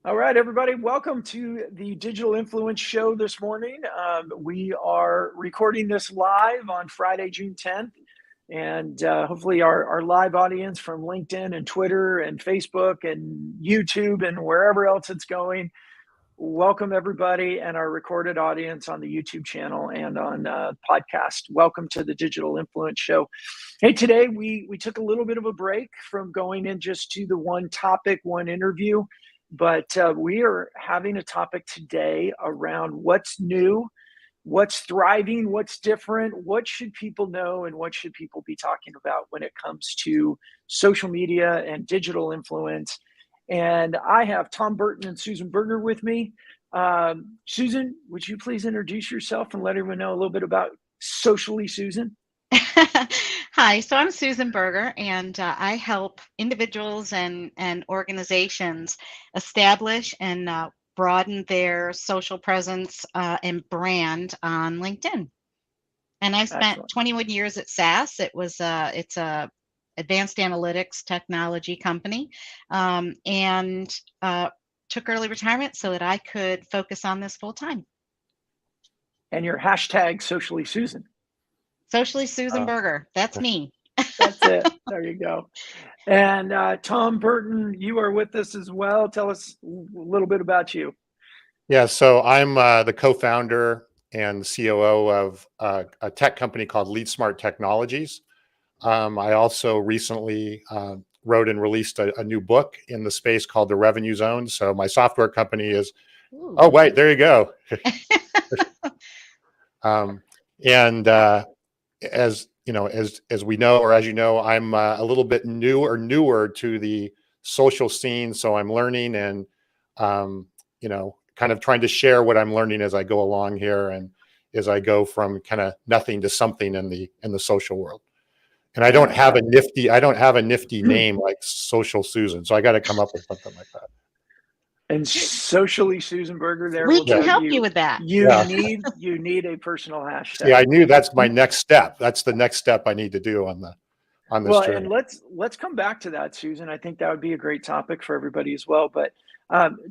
All right, everybody, welcome to the Digital Influence Show this morning. We are recording this live on Friday, June 10th, and hopefully our live audience from LinkedIn and Twitter and Facebook and YouTube and wherever else it's going. Welcome, everybody, and our recorded audience on the YouTube channel and on podcast. Welcome to the Digital Influence Show. Hey, today we took a little bit of a break from going in just to the one topic, one interview. But we are having a topic today around what's new, what's thriving, what's different, what should people know, and what should people be talking about when it comes to social media and digital influence. And I have Tom Burton and Susan Berger with me. Susan, would you please introduce yourself and let everyone know a little bit about Socially Susan? Hi, so I'm Susan Berger, and I help individuals and organizations establish and broaden their social presence and brand on LinkedIn. And I spent Excellent. 21 years at SAS. It's a advanced analytics technology company, and took early retirement so that I could focus on this full time. And your hashtag Socially Susan. Socially Susan Berger. That's me. That's it. There you go. And Tom Burton, you are with us as well. Tell us a little bit about you. Yeah, so I'm the co-founder and COO of a tech company called Lead Smart Technologies. I also recently wrote and released a new book in the space called The Revenue Zone. So my software company is, Ooh. Oh, wait, there you go. And as you know, as we know, or as you know, I'm a little bit newer to the social scene. So I'm learning and, kind of trying to share what I'm learning as I go along here and as I go from kind of nothing to something in the social world. And I don't have a nifty name like Social Susan. So I got to come up with something like that. And Socially Susan Berger there. We can help you with that. You need a personal hashtag. Yeah, I knew that's my next step. That's the next step I need to do on this journey. And let's come back to that, Susan. I think that would be a great topic for everybody as well. But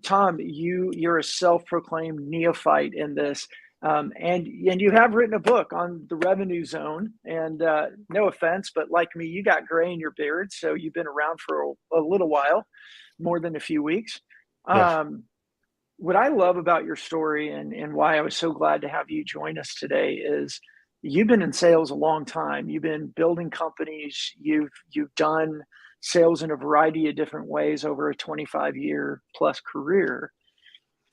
Tom, you're a self-proclaimed neophyte in this. And you have written a book on the revenue zone, and no offense, but like me, you got gray in your beard, so you've been around for a little while, more than a few weeks. Yes. What I love about your story and why I was so glad to have you join us today is you've been in sales a long time. You've been building companies. You've done sales in a variety of different ways over a 25-year plus career.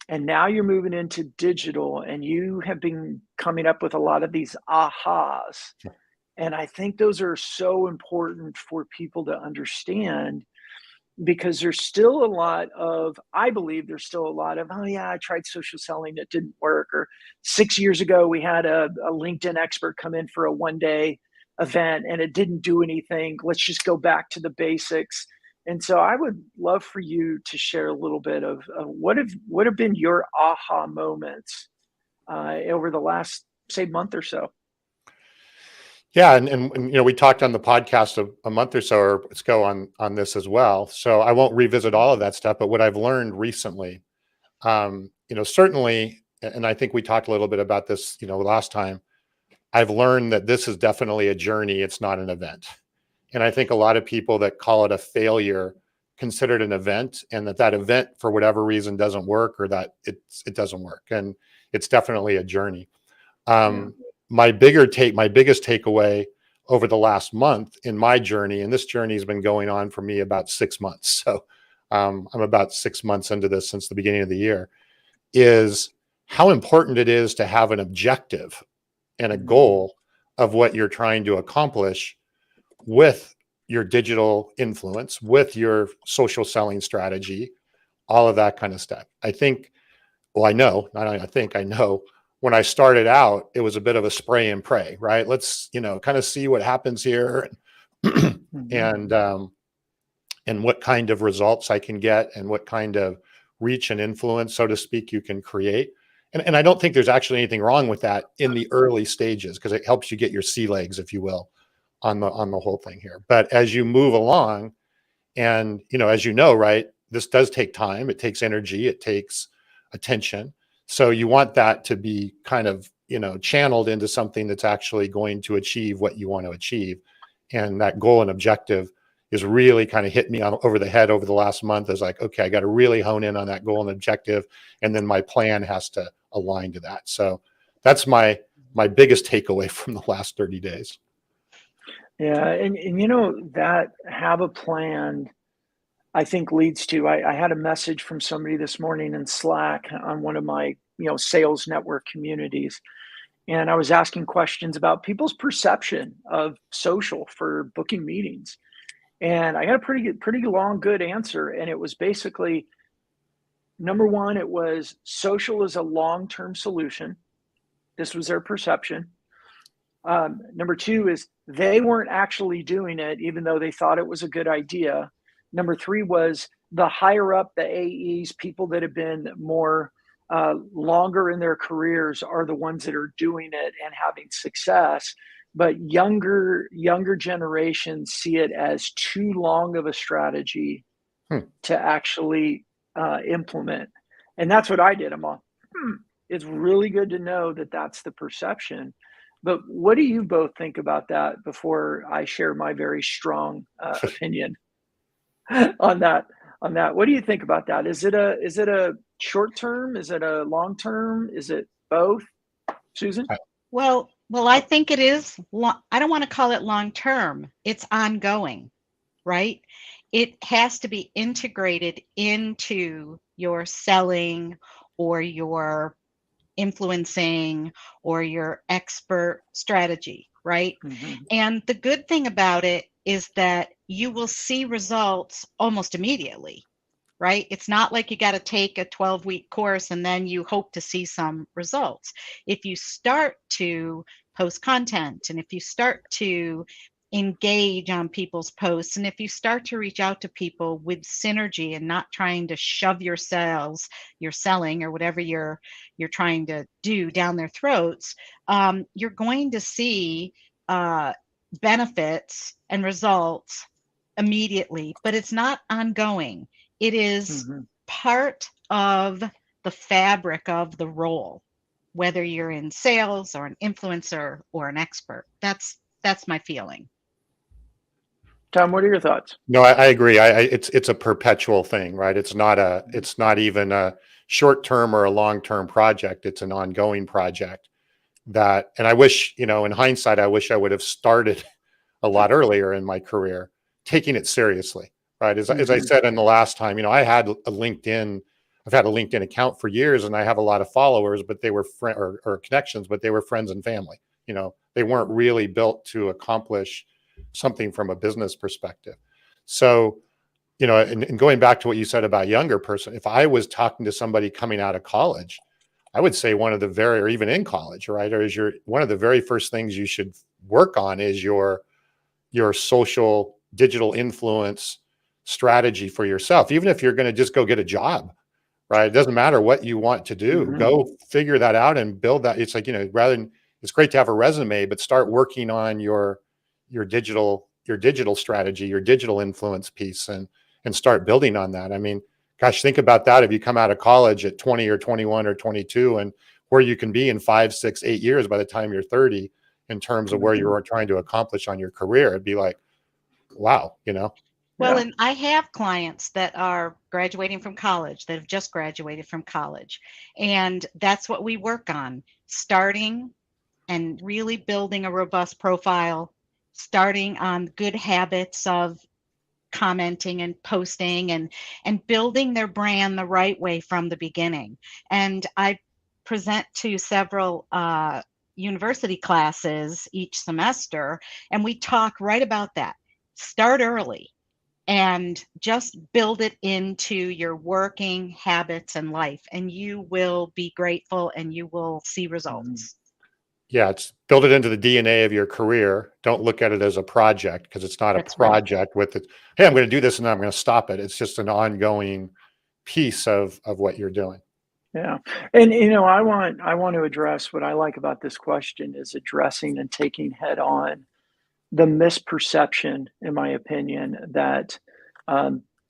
And now you're moving into digital, and you have been coming up with a lot of these ahas. And I think those are so important for people to understand, because I believe there's still a lot of, oh yeah, I tried social selling, it didn't work. Or 6 years ago, we had a LinkedIn expert come in for a one-day event and it didn't do anything. Let's just go back to the basics. And so I would love for you to share a little bit of what have been your aha moments over the last, say, month or so. Yeah, and we talked on the podcast a month or so ago on this as well. So I won't revisit all of that stuff, but what I've learned recently, certainly, and I think we talked a little bit about this, last time. I've learned that this is definitely a journey. It's not an event. And I think a lot of people that call it a failure consider it an event, and that event for whatever reason doesn't work, or that it doesn't work. And it's definitely a journey. My biggest takeaway over the last month in my journey, and this journey has been going on for me about 6 months. So I'm about 6 months into this since the beginning of the year, is how important it is to have an objective and a goal of what you're trying to accomplish with your digital influence, with your social selling strategy, all of that kind of stuff. I know when I started out, it was a bit of a spray and pray, right? Let's, kind of see what happens here and what kind of results I can get and what kind of reach and influence, so to speak, you can create. And I don't think there's actually anything wrong with that in the early stages, because it helps you get your sea legs, if you will, on the whole thing here. But as you move along, and as right, this does take time. It takes energy. It takes attention. So you want that to be kind of, channeled into something that's actually going to achieve what you want to achieve. And that goal and objective is really kind of hit me over the head over the last month. Is like, okay, I got to really hone in on that goal and objective. And then my plan has to align to that. So that's my biggest takeaway from the last 30 days. Yeah. And that have a plan, I think leads to, I had a message from somebody this morning in Slack on one of my, sales network communities. And I was asking questions about people's perception of social for booking meetings. And I got a pretty long, good answer. And it was basically, number one, it was social is a long-term solution. This was their perception. Number two is they weren't actually doing it, even though they thought it was a good idea. Number three was the higher up the AEs, people that have been more longer in their careers are the ones that are doing it and having success. But younger generations see it as too long of a strategy to actually implement. And that's what I did. I'm all, it's really good to know that that's the perception. But what do you both think about that before I share my very strong opinion on that? What do you think about that? Is it a short term? Is it a long term? Is it both? Susan? Well, I think it is. I don't want to call it long term. It's ongoing, right? It has to be integrated into your selling or your influencing or your expert strategy, right? Mm-hmm. And the good thing about it is that you will see results almost immediately, right? It's not like you got to take a 12-week course and then you hope to see some results. If you start to post content and if you start to engage on people's posts and if you start to reach out to people with synergy and not trying to shove your selling or whatever you're trying to do down their throats, you're going to see benefits and results immediately, but it's not ongoing. It is part of the fabric of the role, whether you're in sales or an influencer or an expert. That's my feeling. Tom, what are your thoughts? No, I agree. It's a perpetual thing, right? It's not even a short term or a long term project. It's an ongoing project and I wish, in hindsight, I wish I would have started a lot earlier in my career, taking it seriously, right? As I said in the last time, I've had a LinkedIn account for years and I have a lot of followers, but they were or connections, but they were friends and family. They weren't really built to accomplish something from a business perspective. So, and going back to what you said about younger person, if I was talking to somebody coming out of college, I would say or even in college, right? Or one of the very first things you should work on is your social digital influence strategy for yourself. Even if you're going to just go get a job, right? It doesn't matter what you want to do. Go figure that out and build that. It's like, it's great to have a resume, but start working on your digital strategy, your digital influence piece and start building on that. I mean, gosh, think about that. If you come out of college at 20 or 21 or 22 and where you can be in 5, 6, 8 years by the time you're 30 in terms of where you're trying to accomplish on your career, it'd be like, wow, Well, and I have clients that are graduating from college, that have just graduated from college. And that's what we work on, starting and really building a robust profile, starting on good habits of commenting and posting and building their brand the right way from the beginning. And I present to several university classes each semester, and we talk right about that. Start early and just build it into your working habits and life, and you will be grateful and you will see results. Yeah, it's build it into the DNA of your career. Don't look at it as a project because it's not a project with it. Hey, I'm going to do this and then I'm going to stop it. It's just an ongoing piece of what you're doing. Yeah. And, I want to address what I like about this question is addressing and taking head on the misperception, in my opinion, that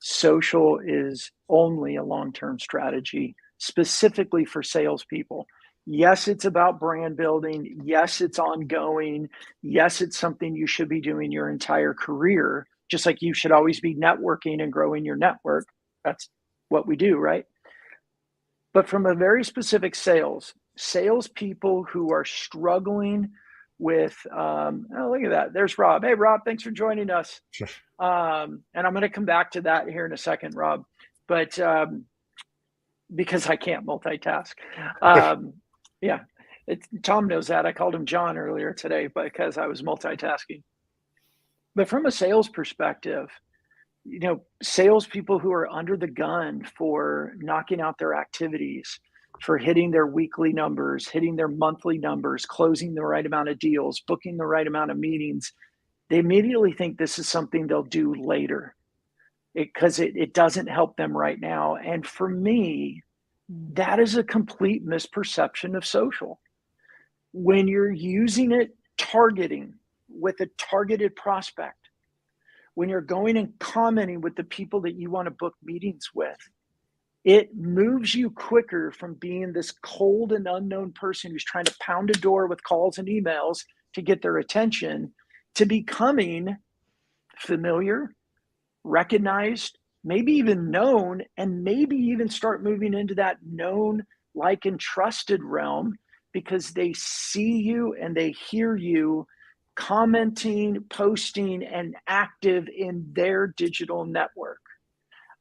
social is only a long-term strategy specifically for salespeople. Yes, it's about brand building. Yes, it's ongoing. Yes, it's something you should be doing your entire career, just like you should always be networking and growing your network. That's what we do, right? But from a very specific salespeople who are struggling with, oh, look at that. There's Rob. Hey, Rob, thanks for joining us. And I'm going to come back to that here in a second, Rob, but because I can't multitask. Yeah, Tom knows that. I called him John earlier today because I was multitasking. But from a sales perspective, salespeople who are under the gun for knocking out their activities, for hitting their weekly numbers, hitting their monthly numbers, closing the right amount of deals, booking the right amount of meetings, they immediately think this is something they'll do later because it doesn't help them right now. And for me, that is a complete misperception of social. When you're using it targeting with a targeted prospect, when you're going and commenting with the people that you want to book meetings with, it moves you quicker from being this cold and unknown person who's trying to pound a door with calls and emails to get their attention to becoming familiar, recognized, maybe even known, and maybe even start moving into that known, like, and trusted realm because they see you and they hear you commenting, posting, and active in their digital network.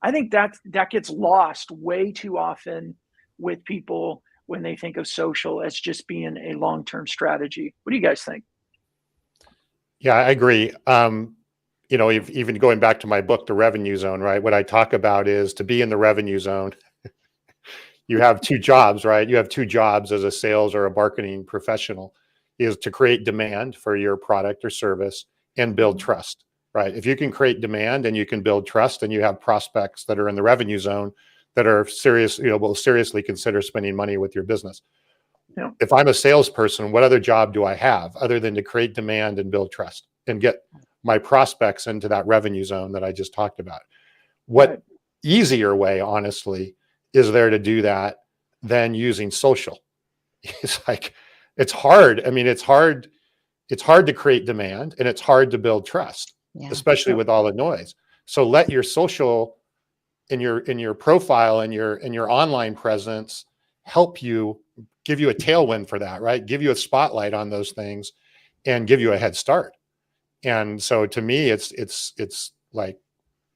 I think that gets lost way too often with people when they think of social as just being a long-term strategy. What do you guys think? Yeah, I agree. Even going back to my book, The Revenue Zone, right? What I talk about is to be in the revenue zone, you have two jobs, right? You have two jobs as a sales or a marketing professional, is to create demand for your product or service and build trust, right? If you can create demand and you can build trust, and you have prospects that are in the revenue zone that are serious, will seriously consider spending money with your business. Yeah. If I'm a salesperson, what other job do I have other than to create demand and build trust and get my prospects into that revenue zone that I just talked about? What easier way, honestly, is there to do that than using social? It's like, it's hard. I mean, it's hard to create demand, and it's hard to build trust, especially with all the noise. So let your social in your profile and your online presence help you, give you a tailwind for that, right? Give you a spotlight on those things and give you a head start. And so to me, it's like,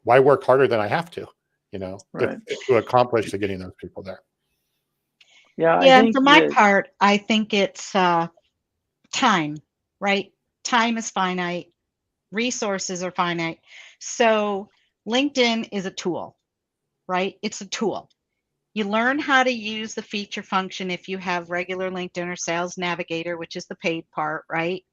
why work harder than I have to, Right. to accomplish to getting those people there. Yeah. Yeah. And for my part, I think it's time, right? Time is finite. Resources are finite. So LinkedIn is a tool, right? It's a tool. You learn how to use the feature function if you have regular LinkedIn or Sales Navigator, which is the paid part, right?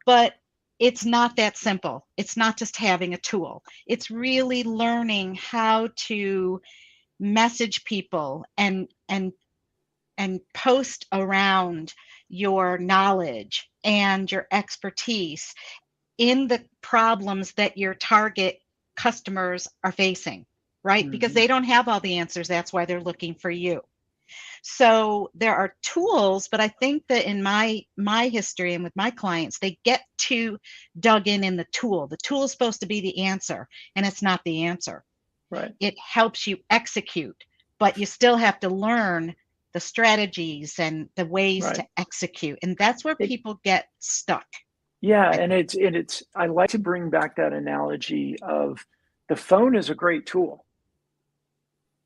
But it's not that simple. It's not just having a tool. It's really learning how to message people and post around your knowledge and your expertise in the problems that your target customers are facing, right? Because they don't have all the answers. That's why they're looking for you. So there are tools, but I think that in my history and with my clients, they get too dug in the tool. The tool is supposed to be the answer, and it's not the answer. Right. It helps you execute, but you still have to learn the strategies and the ways to execute. And that's where people get stuck. Yeah, and it's I like to bring back that analogy of the phone is a great tool.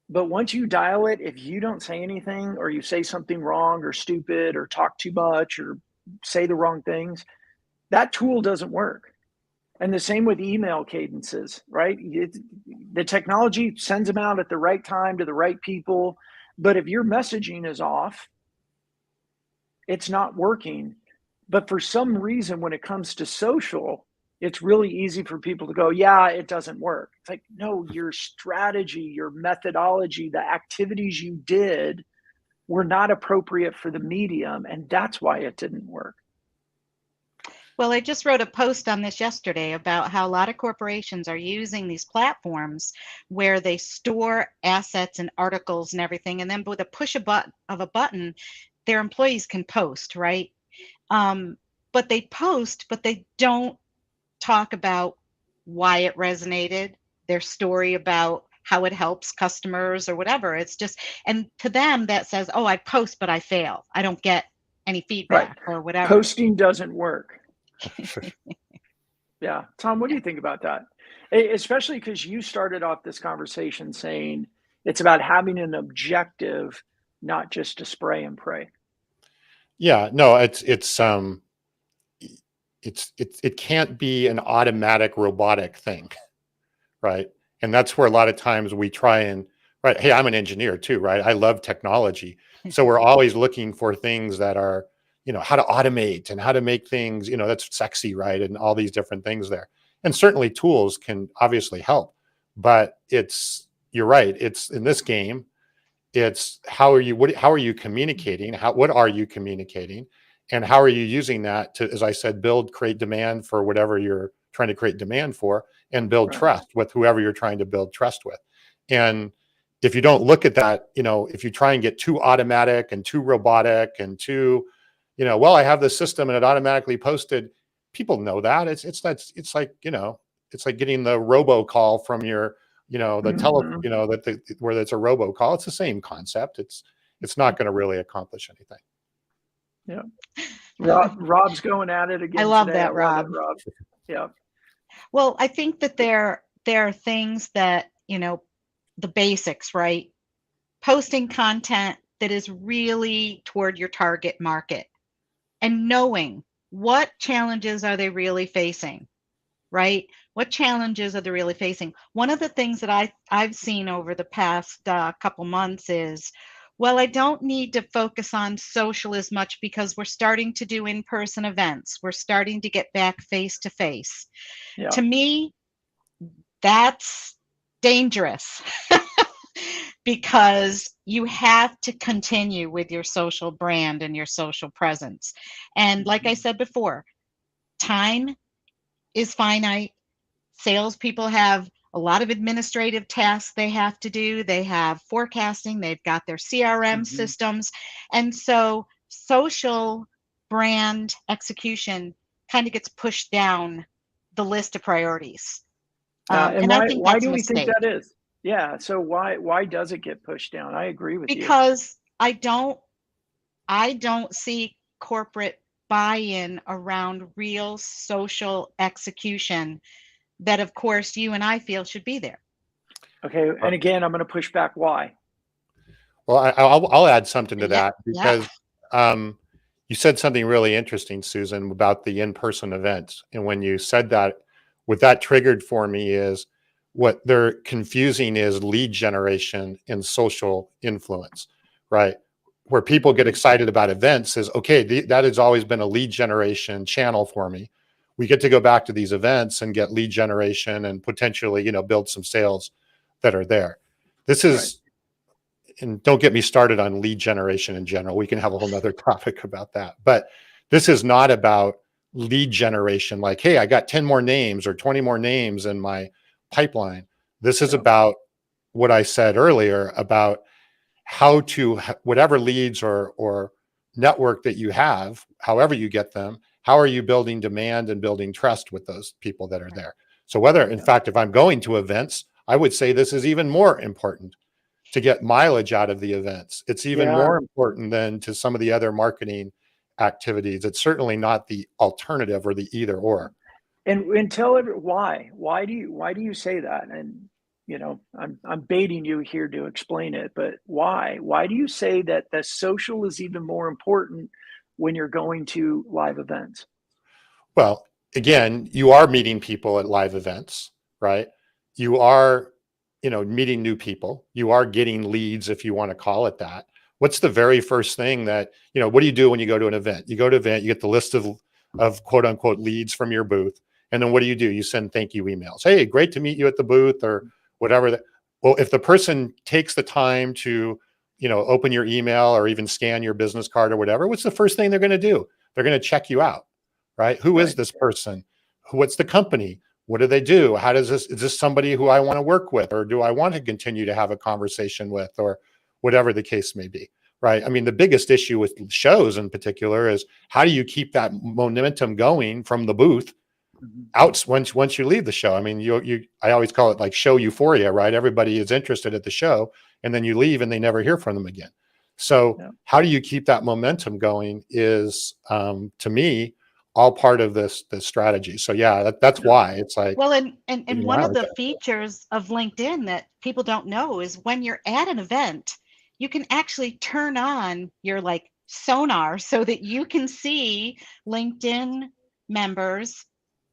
But once you dial it, if you don't say anything, or you say something wrong or stupid or talk too much or say the wrong things, that tool doesn't work. And the same with email cadences, right? The technology sends them out at the right time to the right people. But if your messaging is off, it's not working. But for some reason, when it comes to social, it's really easy for people to go, yeah, it doesn't work. It's like, no, your strategy, your methodology, the activities you did were not appropriate for the medium. And that's why it didn't work. Well, I just wrote a post on this yesterday about how a lot of corporations are using these platforms where they store assets and articles and everything, and then with a push of a button, their employees can post, right? Um, but they post, but they don't talk about why it resonated, their story about how it helps customers or whatever. It's just, and to them that says, oh, I post, but I fail. I don't get any Right. feedback or whatever. Posting doesn't work. Yeah. Tom, what do you think about that? Especially because you started off this conversation saying it's about having an objective, not just to spray and pray. Yeah, no, it can't be an automatic robotic thing, right? And that's where a lot of times we try and, right, hey, I'm an engineer too, right? I love technology. So we're always looking for things that are, how to automate and how to make things, that's sexy, right? And all these different things there. And certainly tools can obviously help, but you're right. It's in this game, it's how are you communicating? What are you communicating? And how are you using that to, as I said, create demand for whatever you're trying to create demand for, and build Right. trust with whoever you're trying to build trust with. And if you don't look at that, if you try and get too automatic and too robotic and too, well, I have this system and it automatically posted, people know that. It's like, it's like getting the robocall from your, where it's a robocall. It's the same concept. It's not going to really accomplish anything. Yeah. Rob's going at it again. I love today. that, Rob. Rob. Yeah. Well, I think that there are things that, the basics, right? Posting content that is really toward your target market and knowing what challenges are they really facing, right? What challenges are they really facing? One of the things that I've seen over the past couple months is, well, I don't need to focus on social as much because we're starting to do in-person events. We're starting to get back face to face. To me, that's dangerous because you have to continue with your social brand and your social presence. And like I said before, time is finite. Salespeople have a lot of administrative tasks they have to do. They have forecasting, they've got their CRM systems. And so social brand execution kind of gets pushed down the list of priorities. And why do we think that is? Yeah. So why does it get pushed down? I agree with you. Because I don't see corporate buy-in around real social execution that, of course, you and I feel should be there. Okay. And again, I'm going to push back. Why? Well, I'll add something to that because you said something really interesting, Susan, about the in-person events. And when you said that, what that triggered for me is what they're confusing is lead generation and social influence, right? Where people get excited about events is, okay, that has always been a lead generation channel for me. We get to go back to these events and get lead generation and potentially, build some sales that are there. This is, and don't get me started on lead generation in general. We can have a whole nother topic about that. But this is not about lead generation like, hey, I got 10 more names or 20 more names in my pipeline. This is about what I said earlier about how to, whatever leads or network that you have, however you get them, how are you building demand and building trust with those people that are there? So whether, in fact, if I'm going to events, I would say this is even more important to get mileage out of the events. It's even more important than to some of the other marketing activities. It's certainly not the alternative or the either or. And tell why. Why do you say that? And I'm baiting you here to explain it, but why? Why do you say that the social is even more important when you're going to live events? Well, again, you are meeting people at live events, right? You are, meeting new people. You are getting leads, if you want to call it that. What's the very first thing that, what do you do when you go to an event? You go to an event, you get the list of quote unquote leads from your booth. And then what do? You send thank you emails. Hey, great to meet you at the booth or whatever. Well, if the person takes the time to, open your email or even scan your business card or whatever, what's the first thing they're going to do? They're going to check you out, right? Who is this person? What's the company? What do they do? How does this, is this somebody who I want to work with, or do I want to continue to have a conversation with, or whatever the case may be, right? I mean, the biggest issue with shows in particular is how do you keep that momentum going from the booth out once you leave the show? I mean, I always call it like show euphoria, right? Everybody is interested at the show, and then you leave and they never hear from them again. So how do you keep that momentum going is, to me, all part of this strategy. So yeah, that's why it's like, well, and one of the features of LinkedIn that people don't know is when you're at an event, you can actually turn on your like sonar so that you can see LinkedIn members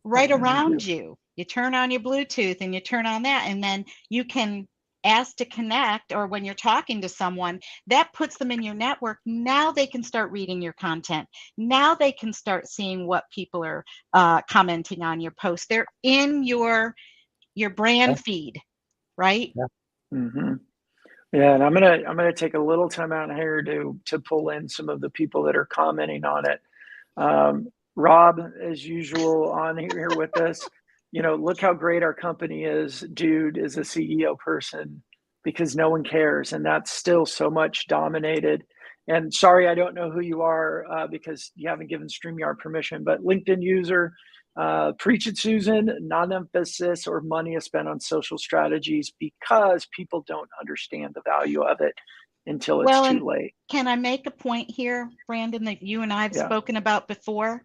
right around you. You turn on your Bluetooth and you turn on that, and then you can ask to connect, or when you're talking to someone, that puts them in your network. Now they can start reading your content. Now they can start seeing what people are commenting on your post. They're in your brand feed, right? Yeah, and I'm gonna take a little time out here to pull in some of the people that are commenting on it. Rob, as usual, on here with us. Look how great our company is. Dude is a CEO person because no one cares, and that's still so much dominated. And sorry, I don't know who you are because you haven't given StreamYard permission, but LinkedIn user, preach it, Susan. Non-emphasis or money is spent on social strategies because people don't understand the value of it until it's too late. Can I make a point here, Brandon, that you and I have spoken about before?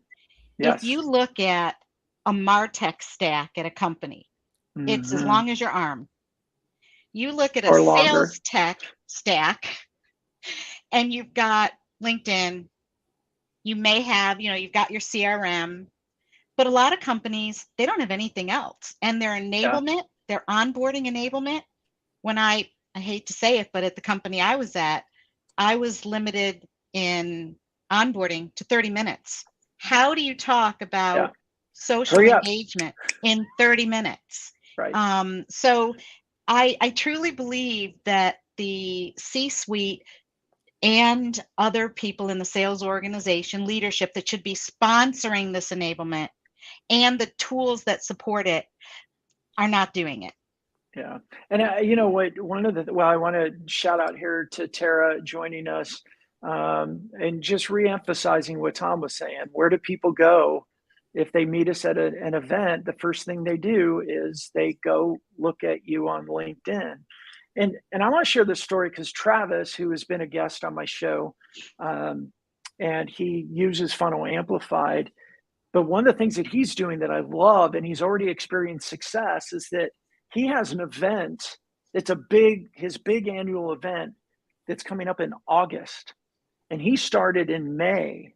Yes. If you look at a MarTech stack at a company, it's as long as your arm. You look at a sales tech stack and you've got LinkedIn, you may have, you've got your CRM, but a lot of companies, they don't have anything else. And their enablement, their onboarding enablement, when I hate to say it, but at the company I was at, I was limited in onboarding to 30 minutes. How do you talk about social engagement in 30 minutes? Right. So I truly believe that the C-suite and other people in the sales organization, leadership that should be sponsoring this enablement and the tools that support it are not doing it. Yeah. And you know what, I want to shout out here to Tara joining us, and just re-emphasizing what Tom was saying. Where do people go if they meet us at an event? The first thing they do is they go look at you on LinkedIn. And I want to share this story because Travis, who has been a guest on my show, and he uses Funnel Amplified, but one of the things that he's doing that I love, and he's already experienced success, is that he has an event. It's his big annual event that's coming up in August. And he started in May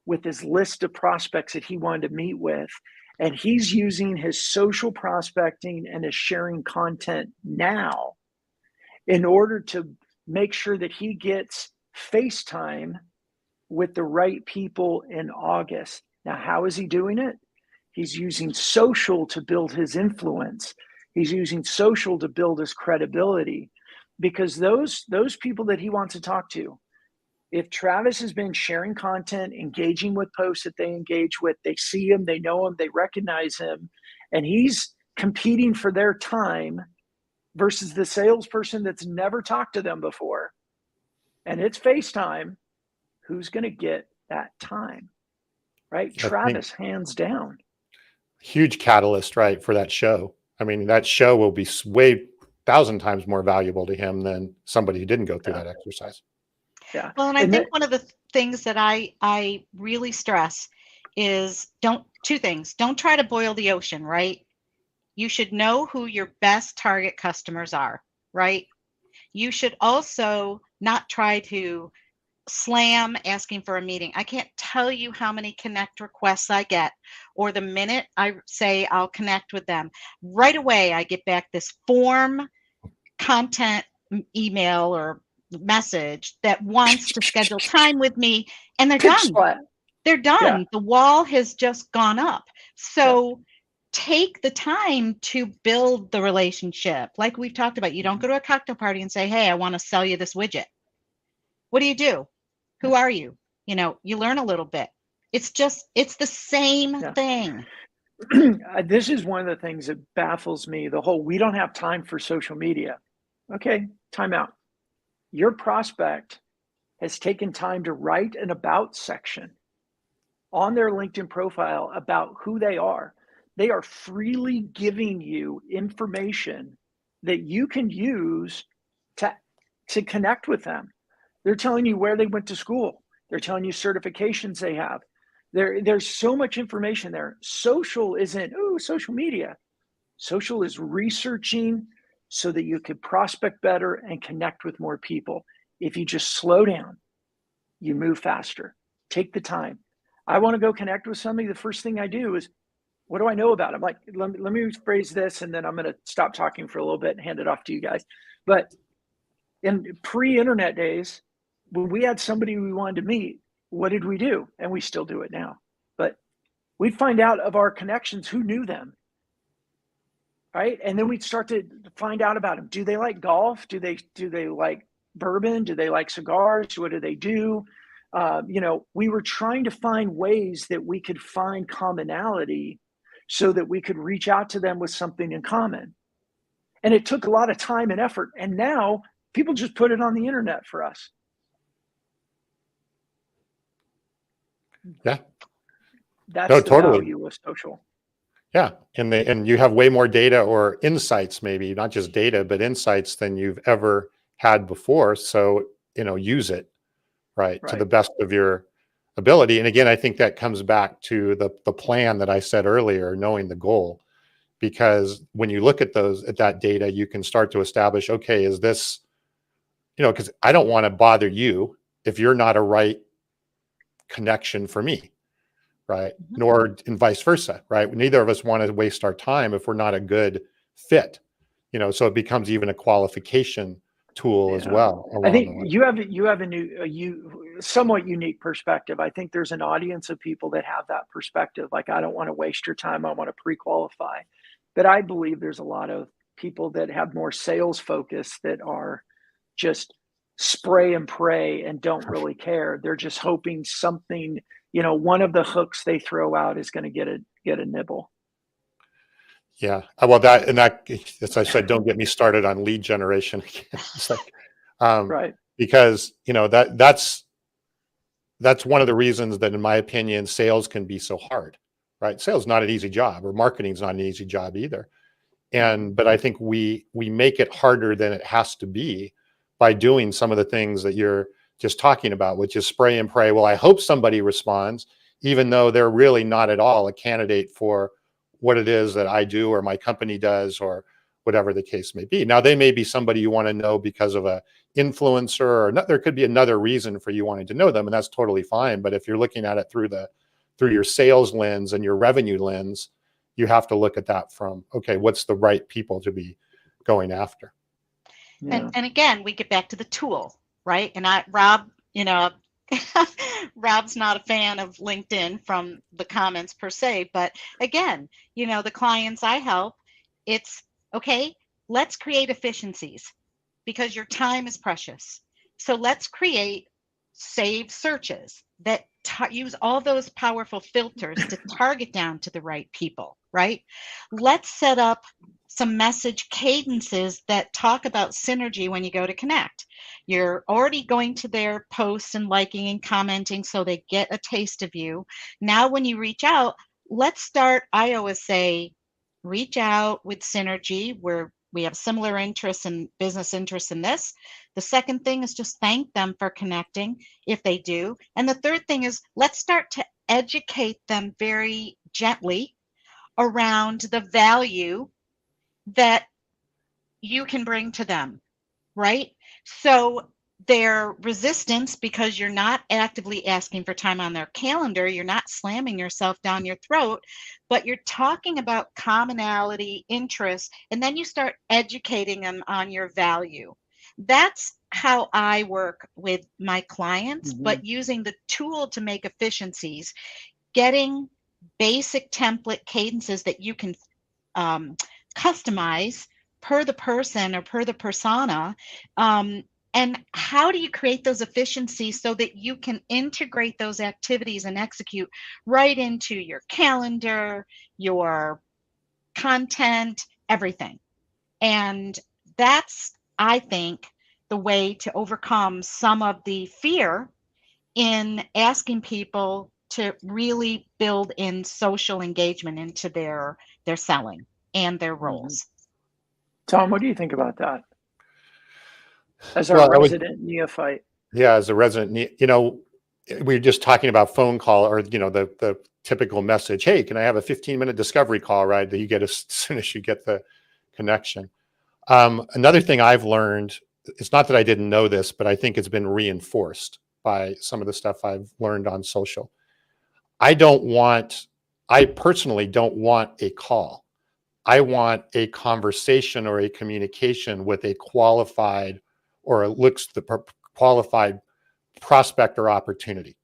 with his list of prospects that he wanted to meet with. And he's using his social prospecting and his sharing content now in order to make sure that he gets FaceTime with the right people in August. Now, how is he doing it? He's using social to build his influence. He's using social to build his credibility, because those people that he wants to talk to, if Travis has been sharing content, engaging with posts that they engage with, they see him, they know him, they recognize him, and he's competing for their time versus the salesperson that's never talked to them before, and it's FaceTime, who's going to get that time, right? Travis, hands down. Huge catalyst, right, for that show. I mean, that show will be way 1,000 times more valuable to him than somebody who didn't go through that exercise. Yeah. Well, and I think one of the things that I really stress is two things. Don't try to boil the ocean, right? You should know who your best target customers are, right? You should also not try to slam asking for a meeting. I can't tell you how many connect requests I get, or the minute I say I'll connect with them, right away I get back this form content email or message that wants to schedule time with me, and they're done. They're done. Yeah. The wall has just gone up. So take the time to build the relationship. Like we've talked about, you don't go to a cocktail party and say, hey, I want to sell you this widget. What do? Who are you? You learn a little bit. It's the same thing. This is one of the things that baffles me. The whole, we don't have time for social media. Okay, time out. Your prospect has taken time to write an about section on their LinkedIn profile about who they are. They are freely giving you information that you can use to connect with them. They're telling you where they went to school. They're telling you certifications they have. There's so much information there. Social isn't, oh, social media. Social is researching so that you could prospect better and connect with more people. If you just slow down, you move faster. Take the time. I want to go connect with somebody. The first thing I do is, what do I know about them? Like, let me phrase this, and then I'm going to stop talking for a little bit and hand it off to you guys. But in pre-internet days, when we had somebody we wanted to meet, what did we do? And we still do it now. But we'd find out of our connections who knew them, right? And then we'd start to find out about them. Do they like golf? Do they like bourbon? Do they like cigars? What do they do? We were trying to find ways that we could find commonality so that we could reach out to them with something in common. And it took a lot of time and effort. And now people just put it on the internet for us. Yeah. That's the totally. value of social. Yeah. And you have way more data or insights, maybe not just data, but insights than you've ever had before. So, use it right to the best of your ability. And again, I think that comes back to the plan that I said earlier, knowing the goal, because when you look at that data, you can start to establish, okay, is this, because I don't want to bother you if you're not a right connection for me. Right. Mm-hmm. Nor and vice versa. Right. Neither of us want to waste our time if we're not a good fit, so it becomes even a qualification tool as well. I think you have a somewhat unique perspective. I think there's an audience of people that have that perspective. Like, I don't want to waste your time. I want to pre-qualify. But I believe there's a lot of people that have more sales focus that are just spray and pray and don't really care. They're just hoping something, one of the hooks they throw out is going to get a nibble. Yeah. Well, that, as I said, don't get me started on lead generation again. It's like, right. Because, that's one of the reasons that, in my opinion, sales can be so hard, right? Sales is not an easy job, or marketing is not an easy job either. But I think we make it harder than it has to be by doing some of the things that you're just talking about, which is spray and pray. Well, I hope somebody responds, even though they're really not at all a candidate for what it is that I do or my company does, or whatever the case may be. Now, they may be somebody you want to know because of a influencer, or there could be another reason for you wanting to know them, and that's totally fine. But if you're looking at it through your sales lens and your revenue lens, you have to look at that from, okay, what's the right people to be going after? Yeah. And again, we get back to the tool, right? And Rob, Rob's not a fan of LinkedIn from the comments per se, but again, the clients I help, it's okay, let's create efficiencies because your time is precious. So let's create saved searches that use all those powerful filters to target down to the right people, right? Let's set up some message cadences that talk about synergy when you go to connect. You're already going to their posts and liking and commenting so they get a taste of you. Now, when you reach out, let's start, I always say, reach out with synergy where we have similar interests and business interests in this. The second thing is just thank them for connecting if they do. And the third thing is let's start to educate them very gently around the value that you can bring to them, right? So their resistance, because you're not actively asking for time on their calendar, you're not slamming yourself down your throat, but you're talking about commonality, interest, and then you start educating them on your value. That's how I work with my clients, but using the tool to make efficiencies, getting basic template cadences that you can customize per the person or per the persona, And how do you create those efficiencies so that you can integrate those activities and execute right into your calendar, your content, everything? And that's, I think, the way to overcome some of the fear in asking people to really build in social engagement into their selling and their roles. Tom, what do you think about that as a Well, resident neophyte? yeah, as a resident, we were just talking about phone call, or, the typical message, hey, can I have a 15-minute discovery call, right? That you get as soon as you get the connection. Another thing I've learned, it's not that I didn't know this, but I think it's been reinforced by some of the stuff I've learned on social. I personally don't want a call. I want a conversation or a communication with a qualified, or qualified prospect or opportunity,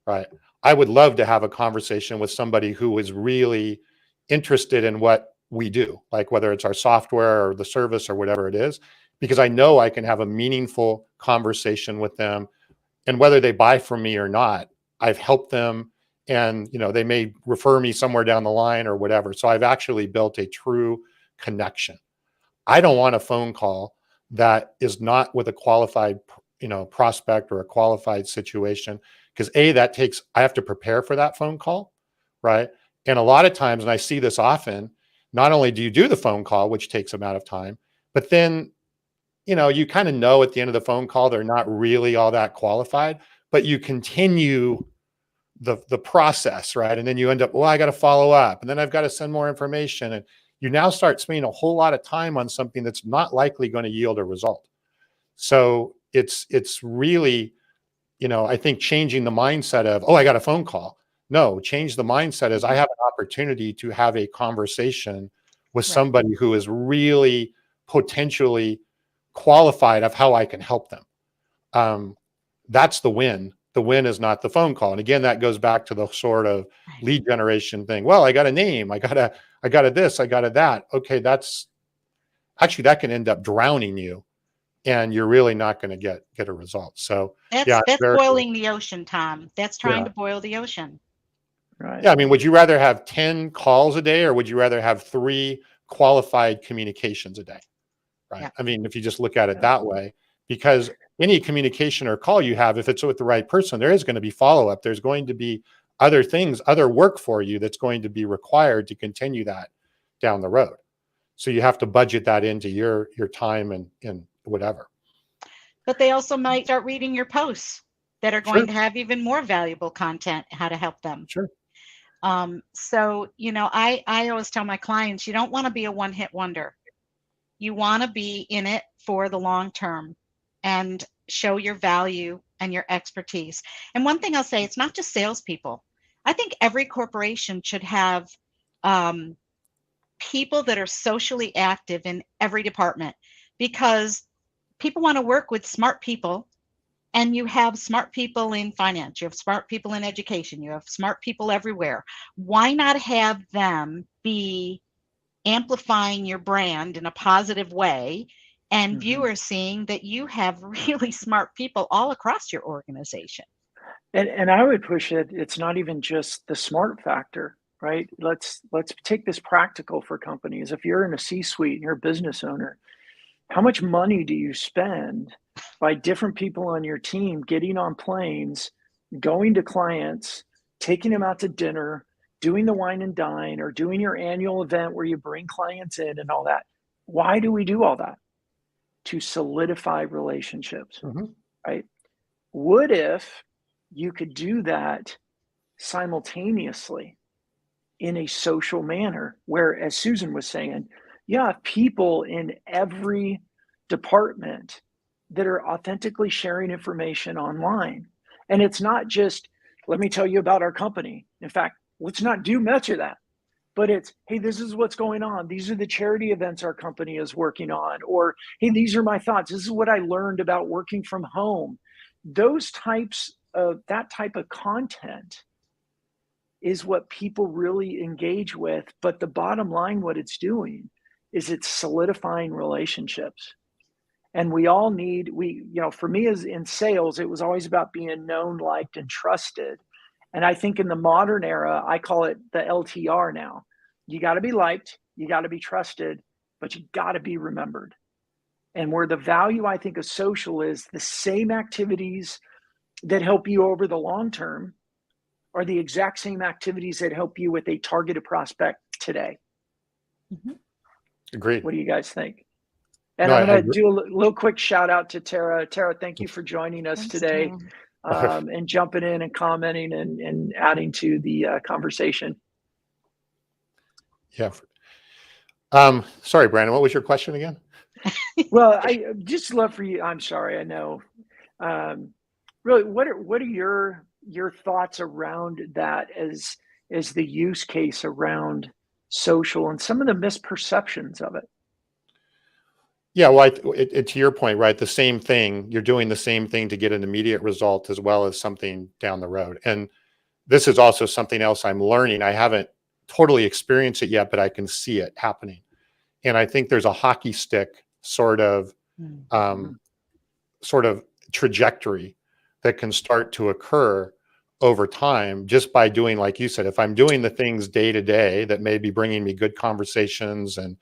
right? I would love to have a conversation with somebody who is really interested in what we do, like whether it's our software or the service or whatever it is, because I know I can have a meaningful conversation with them. And whether they buy from me or not, I've helped them, and they may refer me somewhere down the line or whatever. So I've actually built a true connection. I don't want a phone call that is not with a qualified prospect or a qualified situation, because I have to prepare for that phone call, right? And a lot of times, and I see this often, not only do you do the phone call, which takes amount of time, but then you kind of know at the end of the phone call they're not really all that qualified, but you continue the process, right? And then you end up, well, I got to follow up, and then I've got to send more information, and you now start spending a whole lot of time on something that's not likely going to yield a result. So it's really, I think changing the mindset of, oh, I got a phone call. No, change the mindset as I have an opportunity to have a conversation with Right. somebody who is really potentially qualified of how I can help them. That's the win. The win is not the phone call. And again, that goes back to the sort of Right. lead generation thing. Well, I got a name. I got a this, I got a that. Okay. That's actually, that can end up drowning you, and you're really not going to get a result. So yeah, That's very, boiling the ocean, Tom. That's trying yeah. to boil the ocean. Right. Yeah. I mean, would you rather have 10 calls a day, or would you rather have 3 qualified communications a day? Right. Yeah. I mean, if you just look at it that way, because any communication or call you have, if it's with the right person, there is going to be follow-up. There's going to be other things, other work for you that's going to be required to continue that down the road. So you have to budget that into your time and whatever. But they also might start reading your posts that are going Sure. to have even more valuable content, how to help them. Sure. So, I always tell my clients, you don't want to be a one-hit wonder. You want to be in it for the long term and show your value and your expertise. And one thing I'll say, it's not just salespeople. I think every corporation should have people that are socially active in every department, because people want to work with smart people. And you have smart people in finance, you have smart people in education, you have smart people everywhere. Why not have them be amplifying your brand in a positive way, and viewers seeing that you have really smart people all across your organization? And I would push it. It's not even just the smart factor, right? Let's take this practical for companies. If you're in a C-suite and you're a business owner, how much money do you spend by different people on your team getting on planes, going to clients, taking them out to dinner, doing the wine and dine, or doing your annual event where you bring clients in and all that? Why do we do all that? To solidify relationships, right? What if you could do that simultaneously in a social manner where, as Susan was saying, you have people in every department that are authentically sharing information online. And it's not just, let me tell you about our company. In fact, let's not do much of that. But it's, hey, this is what's going on. These are the charity events our company is working on. Or, hey, these are my thoughts. This is what I learned about working from home. That type of content is what people really engage with. But the bottom line, what it's doing is it's solidifying relationships. And we all need, for me as in sales, it was always about being known, liked, and trusted. And I think in the modern era, I call it the LTR now. You got to be liked, you got to be trusted, but you got to be remembered. And where the value, I think, of social is the same activities that help you over the long term are the exact same activities that help you with a targeted prospect today. Mm-hmm. Agreed. What do you guys think? And No, I'm going to do a little quick shout out to Tara. Tara, thank you for joining us Thanks, today, and jumping in and commenting and adding to the conversation. Yeah. Sorry, Brandon, what was your question again? Well, I just love for you. I'm sorry. I know. Really, what are your thoughts around that as the use case around social and some of the misperceptions of it? Yeah, well, to your point, right? The same thing. You're doing the same thing to get an immediate result as well as something down the road. And this is also something else I'm learning. I haven't totally experienced it yet, but I can see it happening. And I think there's a hockey stick sort of trajectory that can start to occur over time just by doing, like you said, if I'm doing the things day to day that may be bringing me good conversations and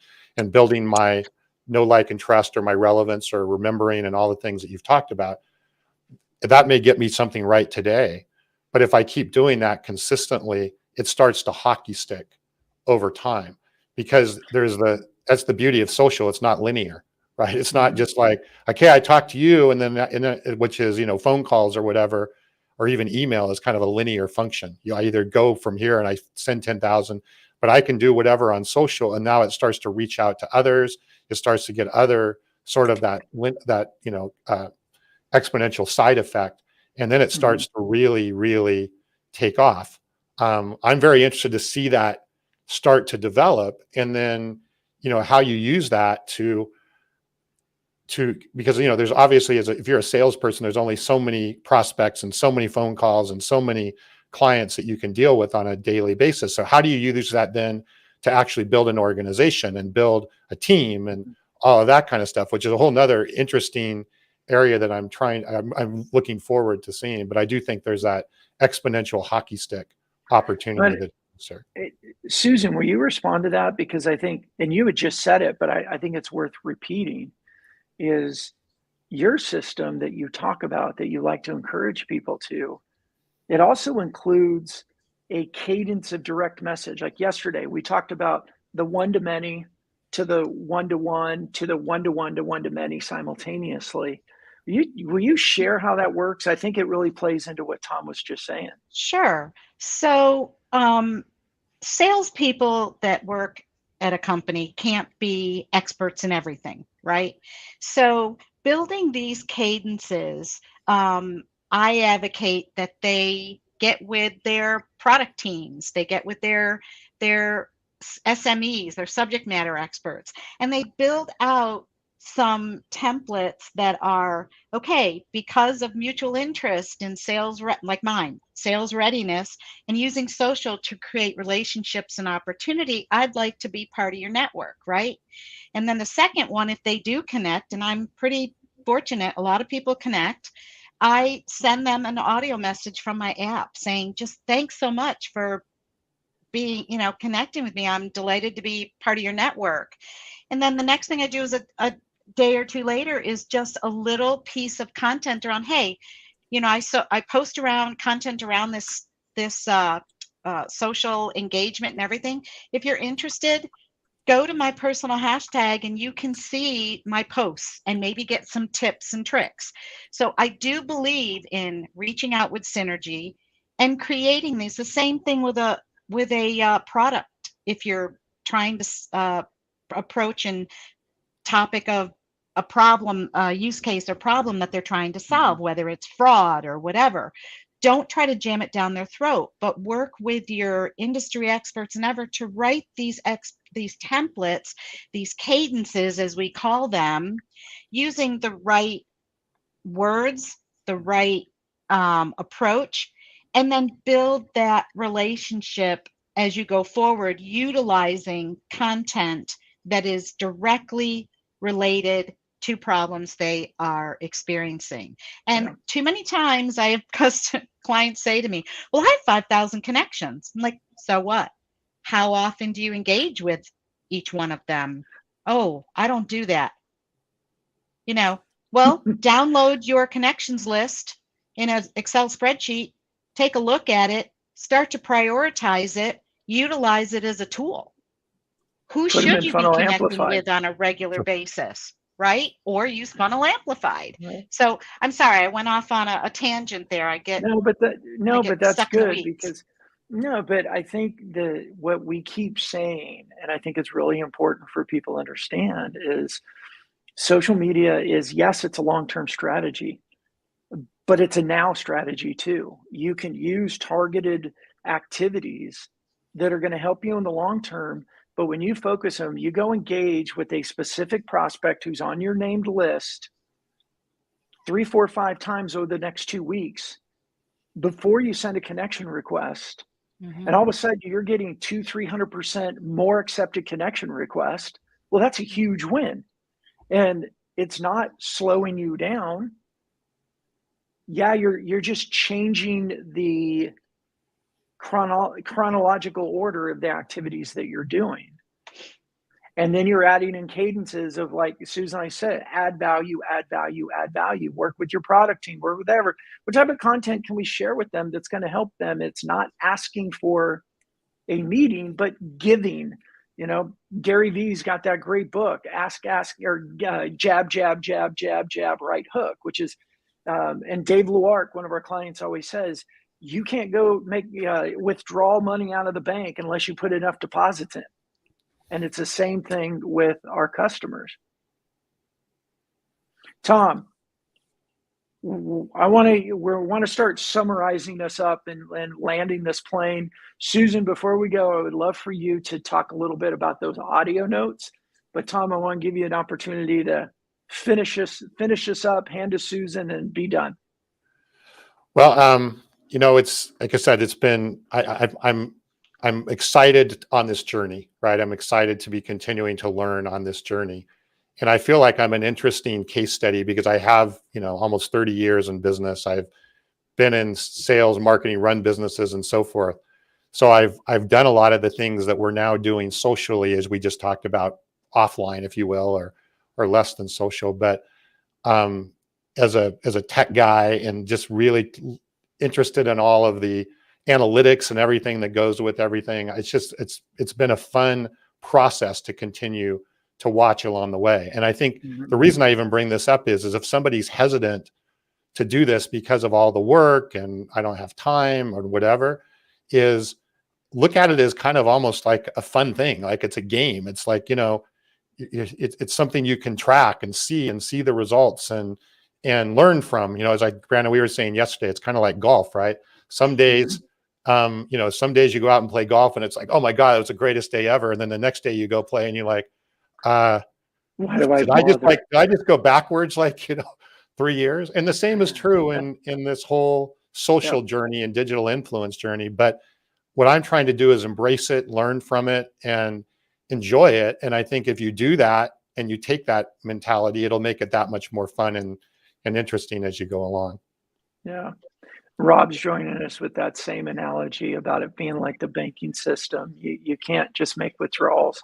building my know, like, and trust, or my relevance, or remembering, and all the things that you've talked about, that may get me something right today. But if I keep doing that consistently, it starts to hockey stick over time, because that's the beauty of social. It's not linear, right? It's not just like, okay, I talked to you, and then which is, phone calls or whatever, or even email is kind of a linear function. I either go from here and I send 10,000, but I can do whatever on social. And now it starts to reach out to others. It starts to get other sort of that exponential side effect. And then it starts to really, really take off. I'm very interested to see that start to develop, and then, how you use that because, there's obviously, if you're a salesperson, there's only so many prospects and so many phone calls and so many clients that you can deal with on a daily basis. So how do you use that then to actually build an organization and build a team and all of that kind of stuff, which is a whole nother interesting area that I'm looking forward to seeing. But I do think there's that exponential hockey stick opportunity. Susan, will you respond to that? Because I think, and you had just said it, but I think it's worth repeating, is your system that you talk about, that you like to encourage people to, it also includes a cadence of direct message. Like yesterday, we talked about the one-to-many to the one-to-one to the one-to-one to one-to-many simultaneously. Will you share how that works? I think it really plays into what Tom was just saying. Sure. So salespeople that work at a company can't be experts in everything, right? So building these cadences, I advocate that they get with their product teams, they get with their SMEs, their subject matter experts, and they build out some templates that are okay because of mutual interest in sales, like mine, sales readiness, and using social to create relationships and opportunity. I'd like to be part of your network, right? And then the second one, if they do connect, and I'm pretty fortunate, a lot of people connect, I send them an audio message from my app saying, just thanks so much for being, connecting with me. I'm delighted to be part of your network. And then the next thing I do is a day or two later is just a little piece of content around, hey, I post around content around this social engagement and everything. If you're interested, go to my personal hashtag and you can see my posts and maybe get some tips and tricks. So I do believe in reaching out with synergy and creating these. The same thing with a product. If you're trying to approach and topic of a problem, use case or problem that they're trying to solve, whether it's fraud or whatever, don't try to jam it down their throat, but work with your industry experts and ever to write these templates, these cadences, as we call them, using the right words, the right approach, and then build that relationship as you go forward, utilizing content that is directly related to problems they are experiencing. And Yeah. too many times I have clients say to me, well, I have 5,000 connections. I'm like, so what? How often do you engage with each one of them? Oh, I don't do that. Well, download your connections list in an Excel spreadsheet, take a look at it, start to prioritize it, utilize it as a tool. Who Put them should in you be Funnel connecting Amplified. with on a regular basis, right? Or use Funnel Amplified. Right. So I'm sorry, I went off on a tangent there. I get but that's stuck in the good, weeds. because but I think what we keep saying, and I think it's really important for people to understand, is social media is, yes, it's a long-term strategy, but it's a now strategy too. You can use targeted activities that are going to help you in the long term. But when you focus them, you go engage with a specific prospect who's on your named list 3, 4, 5 times over the next 2 weeks before you send a connection request. And all of a sudden you're getting 200-300% more accepted connection requests. Well, that's a huge win. And it's not slowing you down. Yeah, you're just changing the chronological order of the activities that you're doing. And then you're adding in cadences of, like Susan, I said, add value, add value, add value, work with your product team, work with whatever. What type of content can we share with them that's going to help them? It's not asking for a meeting, but giving. Gary Vee's got that great book, Ask, or Jab, Jab, Jab, Jab, Jab, Right Hook, which is, and Dave Luark, one of our clients, always says, you can't go make withdraw money out of the bank unless you put enough deposits in. And it's the same thing with our customers. Tom, I want to start summarizing this up and landing this plane. Susan, before we go, I would love for you to talk a little bit about those audio notes. But Tom, I want to give you an opportunity to finish this up, hand to Susan, and be done. Well, it's like I said, it's been I'm excited on this journey, right? I'm excited to be continuing to learn on this journey. And I feel like I'm an interesting case study because I have, almost 30 years in business. I've been in sales, marketing, run businesses, and so forth. So I've done a lot of the things that we're now doing socially, as we just talked about, offline, if you will, or less than social. But as a tech guy, and just really interested in all of the analytics and everything that goes with everything, it's been a fun process to continue to watch along the way. And I think the reason I even bring this up is if somebody's hesitant to do this because of all the work and I don't have time or whatever, is look at it as kind of almost like a fun thing. Like it's a game. It's like, it's something you can track and see the results and learn from. As Brandon, we were saying yesterday, it's kind of like golf, right? Some days, some days you go out and play golf and it's like, oh my God, it was the greatest day ever. And then the next day you go play and you're like, why do I did I just go backwards 3 years? And the same is true in this whole social journey and digital influence journey. But what I'm trying to do is embrace it, learn from it, and enjoy it. And I think if you do that and you take that mentality, it'll make it that much more fun and interesting as you go along. Yeah. Rob's joining us with that same analogy about it being like the banking system. You can't just make withdrawals.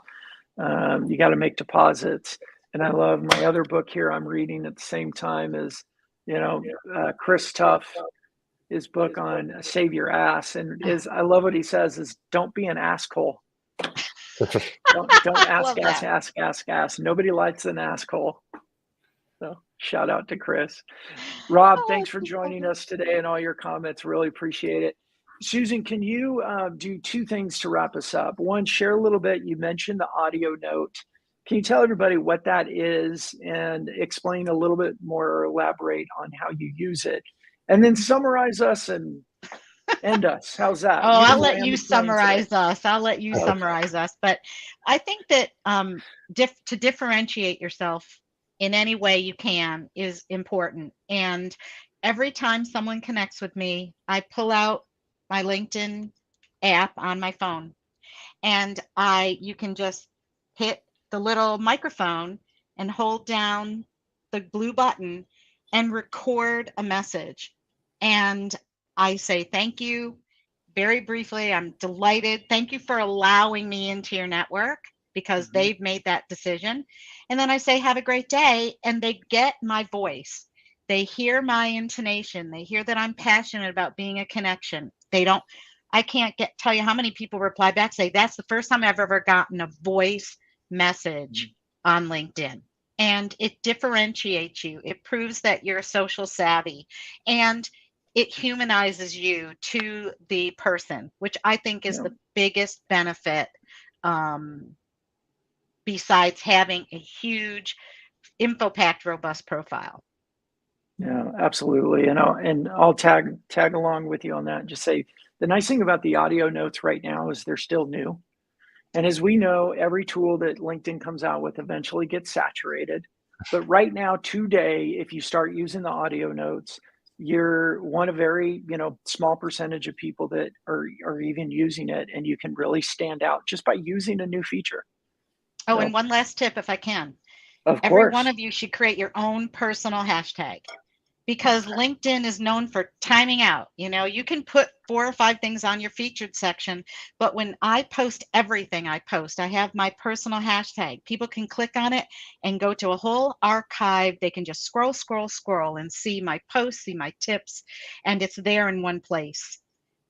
You got to make deposits. And I love my other book here I'm reading at the same time is, Chris Tuff, his book on Save Your Ass. And I love what he says is, don't be an asshole. Don't ask. Nobody likes an asshole. So shout out to Chris. Rob, thanks for joining us today and all your comments. Really appreciate it. Susan, can you do 2 things to wrap us up? One, share a little bit. You mentioned the audio note. Can you tell everybody what that is and explain a little bit more or elaborate on how you use it? And then summarize us and end us. How's that? Oh, I'll let you summarize us. But I think that to differentiate yourself in any way you can is important. And every time someone connects with me, I pull out my LinkedIn app on my phone, and you can just hit the little microphone and hold down the blue button and record a message. And I say, thank you very briefly. I'm delighted. Thank you for allowing me into your network, because they've made that decision. And then I say, have a great day. And they get my voice. They hear my intonation. They hear that I'm passionate about being a connection. I can't tell you how many people reply back, say, that's the first time I've ever gotten a voice message on LinkedIn. And it differentiates you. It proves that you're social savvy, and it humanizes you to the person, which I think is the biggest benefit, besides having a huge info-packed, robust profile. Yeah, absolutely. And I'll tag along with you on that and just say, the nice thing about the audio notes right now is they're still new. And as we know, every tool that LinkedIn comes out with eventually gets saturated. But right now, today, if you start using the audio notes, you're one of very, small percentage of people that are even using it, and you can really stand out just by using a new feature. Oh, and one last tip, if I can. Of course. Every one of you should create your own personal hashtag, because LinkedIn is known for timing out. You can put 4 or 5 things on your featured section, but when I post everything I post, I have my personal hashtag. People can click on it and go to a whole archive. They can just scroll and see my posts, see my tips, and it's there in one place.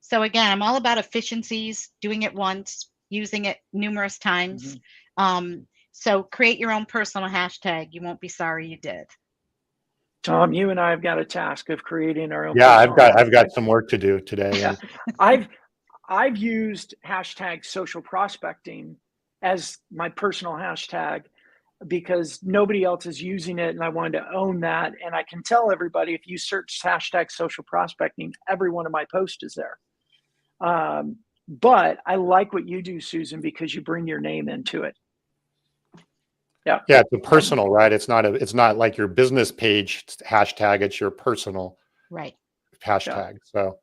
So again, I'm all about efficiencies, doing it once, using it numerous times. So create your own personal hashtag. You won't be sorry you did. Tom, you and I have got a task of creating our own. Yeah, I've got some work to do today. Yeah. I've used hashtag social prospecting as my personal hashtag because nobody else is using it, and I wanted to own that. And I can tell everybody, if you search hashtag social prospecting, every one of my posts is there. But I like what you do, Susan, because you bring your name into it. Yeah. Yeah, it's a personal, right? It's not like your business page hashtag, it's your personal hashtag. Yeah. So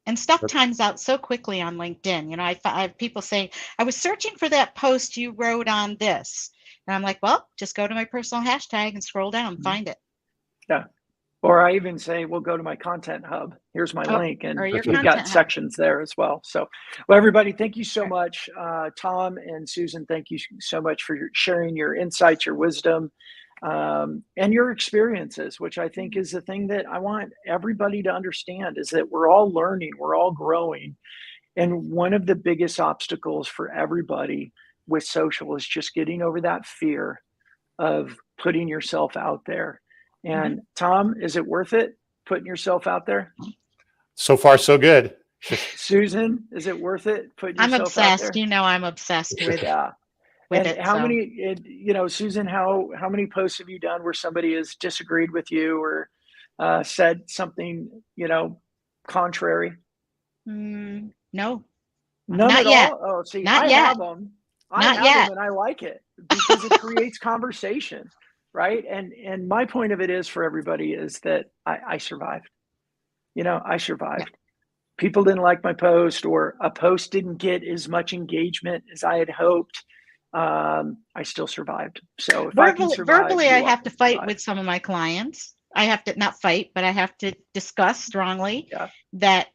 and stuff times out so quickly on LinkedIn. I have people saying, I was searching for that post you wrote on this. And I'm like, well, just go to my personal hashtag and scroll down, find it. Yeah. Or I even say, well, go to my content hub. Here's my link. And we've got sections there as well. So, well, everybody, thank you so much. Tom and Susan, thank you so much for sharing your insights, your wisdom, and your experiences, which I think is the thing that I want everybody to understand, is that we're all learning, we're all growing. And one of the biggest obstacles for everybody with social is just getting over that fear of putting yourself out there. And Tom, is it worth it putting yourself out there? So far, so good. Susan, is it worth it putting yourself I'm obsessed. out there? I'm obsessed with and it. How many, Susan, how many posts have you done where somebody has disagreed with you or said something, contrary? No. None Not at yet. all? Oh, see, Not I yet. have them. Not yet. Them, and I like it because it creates conversation. Right. And my point of it is, for everybody, is that I survived. I survived. Yeah. People didn't like my post, or a post didn't get as much engagement as I had hoped. I still survived. So if I can survive, verbally, I have to fight with some of my clients. I have to not fight, but I have to discuss strongly that,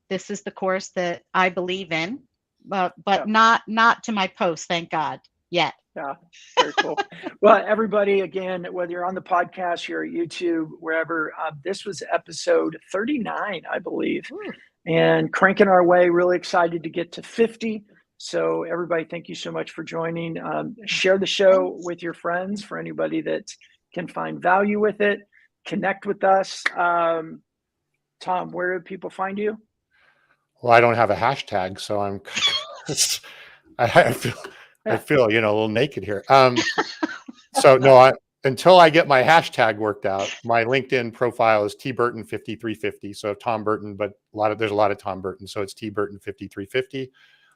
this is the course that I believe in, but not to my post, thank God, yet. Yeah, very cool. Well, everybody, again, whether you're on the podcast, you're at YouTube, wherever, this was episode 39, I believe, and cranking our way. Really excited to get to 50. So everybody, thank you so much for joining. Share the show with your friends, for anybody that can find value with it. Connect with us. Tom, where do people find you? Well, I don't have a hashtag, so I feel, a little naked here. So no, until I get my hashtag worked out, my LinkedIn profile is tburton5350. So Tom Burton, but there's a lot of Tom Burton. So it's tburton5350.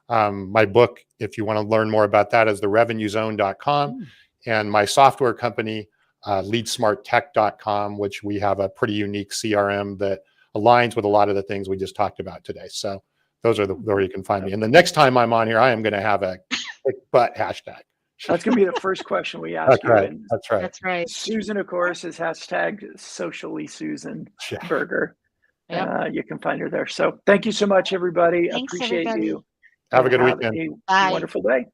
My book, if you want to learn more about that, is therevenuezone.com. And my software company, leadsmarttech.com, which we have a pretty unique CRM that aligns with a lot of the things we just talked about today. So those are where you can find me. And the next time I'm on here, I am going to have a kick butt hashtag. That's going to be the first question we ask That's you. right. And That's right. That's right. Susan, of course, is hashtag socially Susan Yeah. Berger. Yep. You can find her there. So thank you so much, everybody. Thanks, Appreciate everybody. you. Have a And good weekend. a Bye. wonderful day.